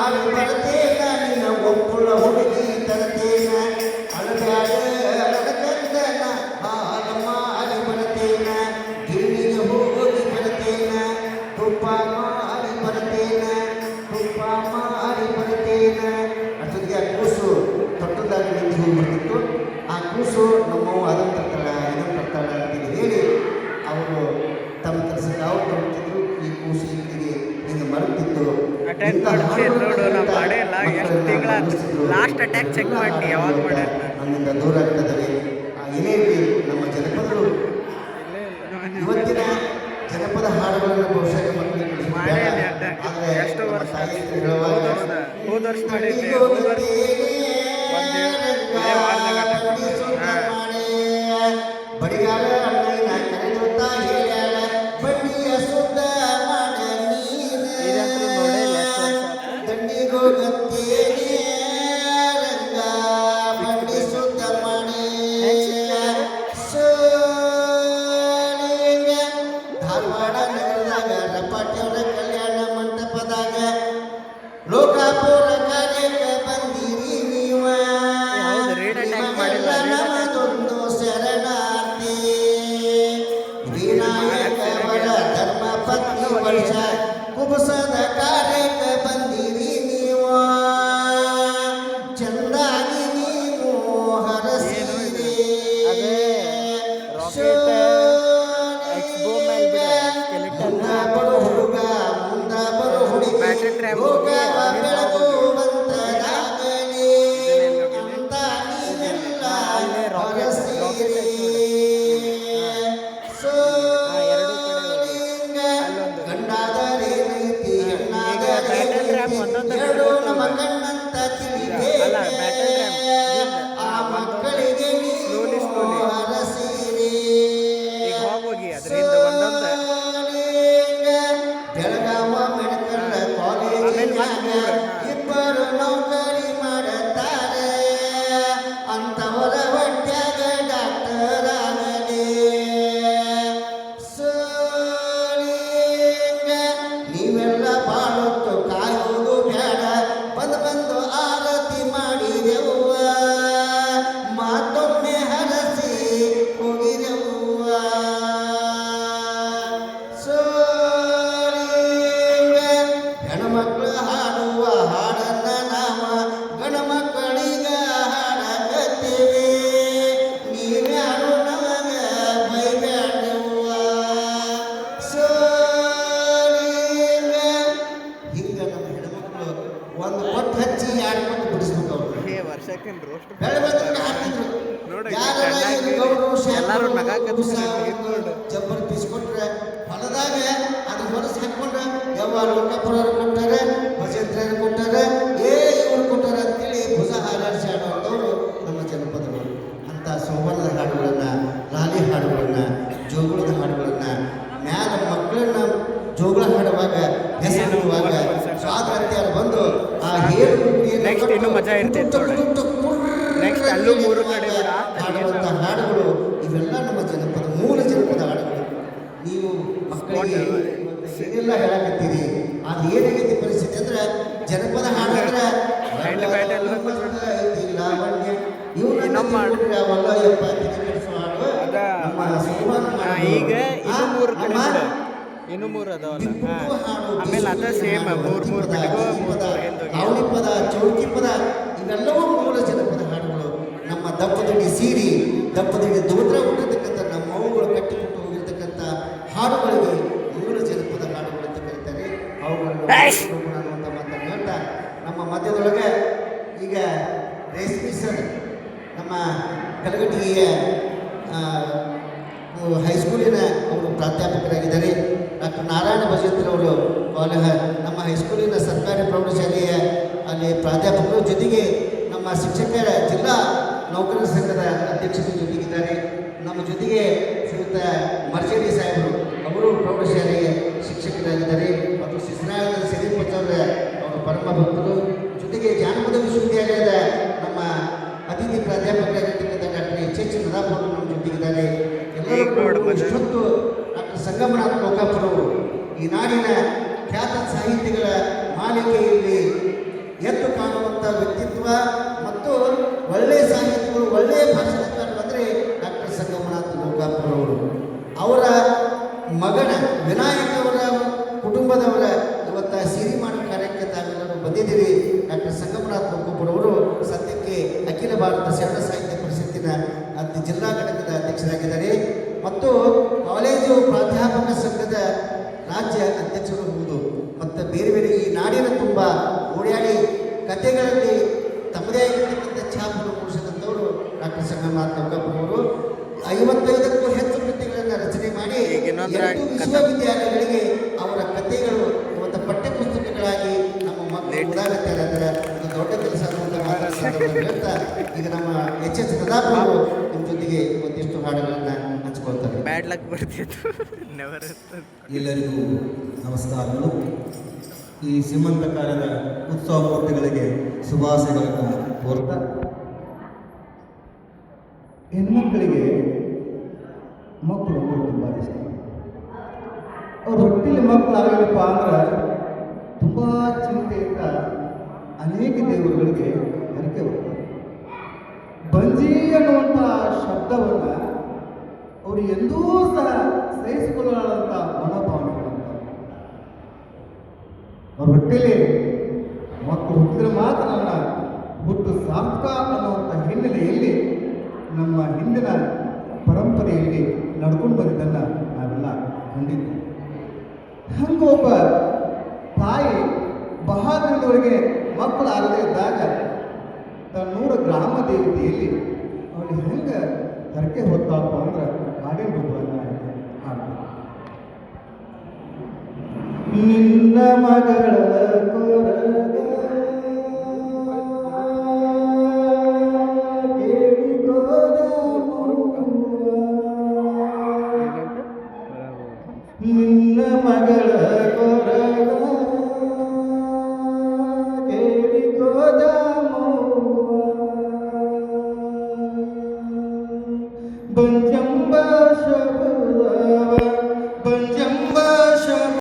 ಮಾರಿ ಬರ್ತೇನ ನಿನ್ನ ಒಪ್ಪುಳ ಹುಡುಗಿ ತರ್ತೇನ ಅಳಬ್ಯಾಡ ಅಳಕಂದನ ಹಾಲ ಮಾರಿ ಬರ್ತೇನ ಗಿರಣಿಗೆ ಹೋಗಿ ಬರ್ತೇನ ತುಪ್ಪ ಮಾರಿ ಬರ್ತೇನ ತುಪ್ಪ ಮಾರಿ ಬರ್ತೇನ ಅಷ್ಟೊತ್ತಿಗೆ ಆ ಕೂಸು ತೊಟ್ಟದಾಗ ನಿಂತು ಹೋಗಿ ಬರ್ತಿತ್ತು. ಆ ಕೂಸು ನಮ್ಮವು ಅದನ್ನು ತರ್ತಾಳ ಇದನ್ನು ತರ್ತಾಳ ಅಂತೇಳಿ ಹೇಳಿ ಅವರು ತಮ್ಮ ಕೆಲಸಕ್ಕೆ ಅವ್ರು ತರುತ್ತಿದ್ರು. ಈ ಕೂಸು ಹಿಂದಿಗೆ ಹಿಂಗೆ ಮರುತ್ತಿತ್ತು. ನಮ್ಮಿಂದ ದೂರ ಆಗ್ತದೆ. ಏನೇ ಇರಲಿ ನಮ್ಮ ಜನಪದರು ಇವತ್ತಿನ ಜನಪದ ಹಾಡುಗಳನ್ನು ಬಹುಶಃ ಮಕ್ಕಳಿಗೆ ಬಡಿಗಾರ ಅಣ್ಣ ಕರೆದುತ್ತಾ ಹೇಳ್ಯಾಳ ಬಡ್ಡಿಯ ಸುದ್ದ ಮಾಡ ದಂಡಿಗೋಗತ್ತೇನೆ ರಂಗ ಬಡ್ಡಿ ಸುದ್ದ ಮಾಡಿ ಧಾರವಾಡ ನಗರದಾಗ ರಪಾಟಿಯವರ ಕಲ್ಯಾಣ ಮಂಟಪದಾಗ ಲೋಕಾಪುರ ಕಾರ್ಯಕ್ಕೆ ಬಂದಿರಿ ನೀವ ನಮದೊಂದು ಶರಣಾರ್ಥಿ ವಿನಾಯಕವರ ಧರ್ಮ ಪತ್ನಿ ವರ್ಷ ಕುಬಸದ ಕಾರ್ಯಕ್ಕೆ ಬಂದಿರಿ ನೀವು ಚಂದಾಗಿ ನೀವು ಹರಸಿರಿ ಮುಂದ ಬರು ಹುಡುಗ ಮುಂದ ಬರು ಹುಡುಗಿ ಲೋಕ ಬೆಳಗುವಂತರಾಗಲಿ ಅಂತ ನೀವೆಲ್ಲ ಹರಸಿರಿ ಸೋಲಿಂಗ ಗಂಡಾದರೇನೈತಿ ಹೆಣ್ಣಾದರೇನೈತಿ ಎರಡು ನಮ್ಮ ಕಣ್ಣಂತ ತಿಳಿದೆ ಆ ಮಕ್ಕಳಿಗೆ ನೀವು ಹರಸಿರಿ ಬೆಳಗಾವ ಮೆಡಿಕಲ್ ಕಾಲೇಜಿನಾಗ ಇಬ್ಬರು ನೌಕರಿ ಮಾಡುತ್ತಾರೆ. ಅಂತವರ ಹೊಟ್ಯಾಗ ಡಾಕ್ಟರ್ ಆಗಲಿ ಸೋಲಿಂಗ ನೀವೆಲ್ಲ ಬಾಳೊತ್ತು ಕಾಯುವುದು ಬೇಡ ಬಂದು ಆರತಿ ಮಾಡಿದೆವ್ವ ಮತ್ತೊಮ್ಮೆ ಹರಸಿ ಹೋಗಿದೆವ್ವ ಹೆಣ್ಮಕ್ಳು ಹಾಡುವ ಹಾಡನ್ನ ನಾವ ಗಣಮಕ್ಕಳಿಗ ಹಾಡಕತ್ತೀವಿ. ನೀವ್ಯಾರು ನಮಗ ಬೈಬ್ಯಾಡುವ ಸೋಲಿಂಗ ಹಿಂಗ ನಮ್ಮ ಹೆಣ್ಮಕ್ಳು ಒಂದು ಕೊಟ್ಟು ಹಚ್ಚಿ ಎರಡು ಕೊಟ್ಟು ಬಿಡಿಸ್ಬೇಕು. ಅವ್ರು ಜಬ್ಬರ್ ಪೀಸ್ಕೊಟ್ರೆ ಹೊಲದಾಗ ಅದು ಹೊಲಸ್ ಹಾಕೊಂಡ್ರೆ ಯಾವ ಲೋಕಾಪುರರು ಕೊಟ್ಟಾರೆ ಭಜಂತ್ರಿಯರು ಕೊಟ್ಟಾರೆ ಇವ್ರು ಕೊಟ್ಟಾರೆ ಅಂತೇಳಿ ಭುಜ ಹಾರಾಡಿಸಿ ಆಡುವಂಥವ್ರು ನಮ್ಮ ಜನಪದಗಳು. ಅಂಥ ಸೋಬಾನದ ಹಾಡುಗಳನ್ನು ಲಾಲಿ ಹಾಡುಗಳನ್ನು ಜೋಗುಳದ ಹಾಡುಗಳನ್ನು ಮ್ಯಾಲ ಮಕ್ಕಳನ್ನ ಜೋಗುಳ ಹಾಡುವಾಗ ಹೆಸರುವಾಗ ಸ್ವಾತಂತ್ರ್ಯ ಬಂದು ಆ ಹೇಳು ಹಾಡುವಂಥ ಹಾಡುಗಳು ಇವೆಲ್ಲ ನಮ್ಮ ಜನಪದ ಮೂಲ ಜನಪದ ಹಾಡುಗಳು. ನೀವು ಮಕ್ಕಳಿಗೆ ಏನೆಲ್ಲ ಹೇಳಕತ್ತೀರಿ ಅದು ಏನಾಗೈತಿ ಪರಿಸ್ಥಿತಿ ಅಂದ್ರೆ ಜನಪದ ಹಾಡಿದ್ರೆ ಈಗ ಇನ್ನು ಮೂರು ಅದಾವಲ್ಲ ಆಮೇಲೆ ಅದ ಸೇಮ್ ಮೂರು ಅವಳಿ ಪದ ಚೌಕಿ ಪದ ಇವೆಲ್ಲವೂ ಮೂಲ ಜನಪದ ಹಾಡುಗಳು. ನಮ್ಮ ದಪ್ಪದಡಿ ಸೀರಿ ದಪ್ಪದಡಿ ದೋತ್ರ ಹುಟ್ಟಿರ್ತಕ್ಕಂಥ ನಮ್ಮ ಅವುಗಳು ಕಟ್ಟಿಕೊಟ್ಟು ಹೋಗಿರ್ತಕ್ಕಂಥ ಹಾಡುಗಳಿಗೆ ಮೂಲ ಜನಪದ ಹಾಡುಗಳು ಅಂತ ಕರೀತಾರೆ. ಅವುಗಳನ್ನು ಅನ್ನುವಂಥ ಮಾತನ್ನು ಹೇಳ್ತಾ ನಮ್ಮ ಮಧ್ಯದೊಳಗೆ ಈಗ ರೇಷ್ಮಿ ಸರ್ ನಮ್ಮ ಕಲಗಟ್ಟಿಗೆಯ ಹೈಸ್ಕೂಲಿನ ಅವರು ಪ್ರಾಧ್ಯಾಪಕರಾಗಿದ್ದಾರೆ. ಡಾಕ್ಟರ್ ನಾರಾಯಣ ಭಜಂತ್ರವರು ನಮ್ಮ ಹೈಸ್ಕೂಲಿನ ಸರ್ಕಾರಿ ಪ್ರೌಢಶಾಲೆಯ ಅಲ್ಲಿ ಪ್ರಾಧ್ಯಾಪಕರು ಜೊತೆಗೆ ನಮ್ಮ ಶಿಕ್ಷಕರ ಜಿಲ್ಲಾ ನೌಕರರ ಸಂಘದ ಅಧ್ಯಕ್ಷರ ಜೊತೆಗಿದ್ದಾರೆ. ನಮ್ಮ ಜೊತೆಗೆ ಶ್ರೀಯುತ ಮರ್ಚೇಡಿ ಸಾಹೇಬರು ಅವರು ಪ್ರೌಢಶಾಲೆಯ ಶಿಕ್ಷಕರಾಗಿದ್ದಾರೆ ಮತ್ತು ಶಿಸ್ರಾಳದ ಸಿರಿಪಚ್ಚವರ ಅವರ ಪರಮ ಭಕ್ತರು. ಜೊತೆಗೆ ಜಾನಪದ ವಿಶ್ವವಿದ್ಯಾಲಯದ ನಮ್ಮ ಅತಿಥಿ ಪ್ರಾಧ್ಯಾಪಕರಾಗಿರ್ತಕ್ಕಂಥ ಡಾಕ್ಟರ್ ಎಚ್ ನದಾಪುರ ನಮ್ಮ ಜೊತೆಗಿದ್ದಾರೆ. ಎಲ್ಲರೂ ಇಷ್ಟೊತ್ತು ಡಾಕ್ಟರ್ ಸಂಗಮನಾಥ ಲೋಕಾಪುರವರು ಈ ನಾಡಿನ ಖ್ಯಾತ ಸಾಹಿತಿಗಳ ಮಾಲಿಕೆಯಲ್ಲಿ ವ್ಯಕ್ತಿತ್ವ ಮತ್ತು ಒಳ್ಳೆಯ ಸಾಹಿತಿಗಳು, ಒಳ್ಳೆಯ ಭಾಷಣಕಾರರು ಅಂದರೆ ಡಾಕ್ಟರ್ ಸಂಗಮನಾಥ ಲೋಕಾಪುರ ಅವರು. ಅವರ ಮಗನ ವಿನಾಯಕ ಅವರ ಕುಟುಂಬದವರ ಇವತ್ತ ಸಿರಿ ಮಾಡೋ ಕಾರ್ಯಕ್ಕೆ ತಾವೆಲ್ಲರೂ ಬಂದಿದ್ದೀರಿ. ಡಾಕ್ಟರ್ ಸಂಗಮನಾಥ ಲೋಕಾಪುರ ಅವರು ಸದ್ಯಕ್ಕೆ ಅಖಿಲ ಭಾರತ ಶರಣ ಸಾಹಿತ್ಯ ಪರಿಷತ್ತಿನ ಜಿಲ್ಲಾ ಘಟಕದ ಅಧ್ಯಕ್ಷರಾಗಿದ್ದಾರೆ ಮತ್ತು ಕಾಲೇಜು ಪ್ರಾಧ್ಯಾಪಕ ಸಂಘದ ರಾಜ್ಯ ಅಧ್ಯಕ್ಷರು ಹೌದು. ಮತ್ತು ಬೇರೆ ಬೇರೆ ಈ ನಾಡಿನ ತುಂಬ ಓಡಾಡಿ ಕಥೆಗಳಲ್ಲಿ ತಮ್ಮದೇ ಆಗಿರ್ತಕ್ಕಂಥ ಛಾಪನ್ನು ಮೂಡಿಸಿದಂಥವರು ಡಾಕ್ಟರ್ ಸಂಗಮನಾಥ ಲೋಕಾಪುರ ಅವರು. 55ಕ್ಕೂ ಹೆಚ್ಚು ಕೃತಿಗಳನ್ನು ರಚನೆ ಮಾಡಿ 8 ವಿಶ್ವವಿದ್ಯಾಲಯಗಳಿಗೆ ಅವರ ಕಥೆಗಳು ಇವತ್ತು ಪಠ್ಯಪುಸ್ತಕಗಳಾಗಿ ನಮ್ಮ ಮಕ್ಕಳು ಓದಾಗತ್ತೆ ಅಂದರೆ ಇದು ದೊಡ್ಡ ಕೆಲಸ ಅನ್ನುವಂಥ ಹೇಳ್ತಾ ಈಗ ನಮ್ಮ ಎಚ್ ಪ್ರತಾಪ್ ಅವರು ನಿಮ್ಮ ಜೊತೆಗೆ ಒಂದಿಷ್ಟು ಹಾಡುಗಳನ್ನು ಹಂಚ್ಕೊಳ್ತಾರೆ. ಬ್ಯಾಡ್ ಲಕ್ ಬರ್ತಿತ್ತು. ಎಲ್ಲರಿಗೂ ನಮಸ್ಕಾರಗಳು. ಈ ಸೀಮಂತ ಕಾರ್ಯದ ಉತ್ಸವ ಮೂರ್ತಿಗಳಿಗೆ ಶುಭಾಶಯಗಳನ್ನು ಕೋರ್ತಾ, ಹೆಣ್ಮಕ್ಕಳಿಗೆ ಮಕ್ಕಳು ಅಂದ್ರೆ ತುಂಬ ಇಷ್ಟ. ಅವ್ರ ಹೊಟ್ಟೆಲಿ ಮಕ್ಕಳು ಆಗಲಿಪ್ಪ ಅಂದ್ರೆ ತುಂಬ ಚಿಂತೆಯಿಂದ ಅನೇಕ ದೇವರುಗಳಿಗೆ ಹರಕೆ ಹೋಗ್ತಾರೆ. ಬಂಜಿ ಅನ್ನುವಂಥ ಶಬ್ದವನ್ನು ಅವರು ಎಂದೂ ಸಹ ಸಹಿಸಿಕೊಳ್ಳಲಾದಂಥ ಮನೋಭಾವನೆಗಳಂತ. ಅವ್ರ ಹೊಟ್ಟೆಲಿ ಮಕ್ಕಳು ಹುಟ್ಟಿದ್ರೆ ಮಾತ್ರ ನನ್ನ ಹುಟ್ಟು ಸಾರ್ಥಕ ಅನ್ನುವಂಥ ಹಿನ್ನೆಲೆಯಲ್ಲಿ ನಮ್ಮ ಹಿಂದಿನ ಪರಂಪರೆಯಲ್ಲಿ ನಡ್ಕೊಂಡು ಬಂದಿದ್ದನ್ನು ನಾವೆಲ್ಲ ಕಂಡಿದ್ವಿ. ಹಂಗೆ ಒಬ್ಬ ತಾಯಿ ಬಹಳ ದಿನದವರೆಗೆ ಮಕ್ಕಳು ಆಗದೇ ಇದ್ದಾಗ ತನ್ನೂರ ಗ್ರಾಮ ದೇವತೆಯಲ್ಲಿ ಅವಳು ಹೆಂಗೆ ಹರಕೆ ಹೊತ್ತಾಪ ಅಂದ್ರೆ ಹಾಡಿನ ರೂಪವನ್ನು ಹಾಡ್ತಾರೆ. ನಿನ್ನ ಮಗಳ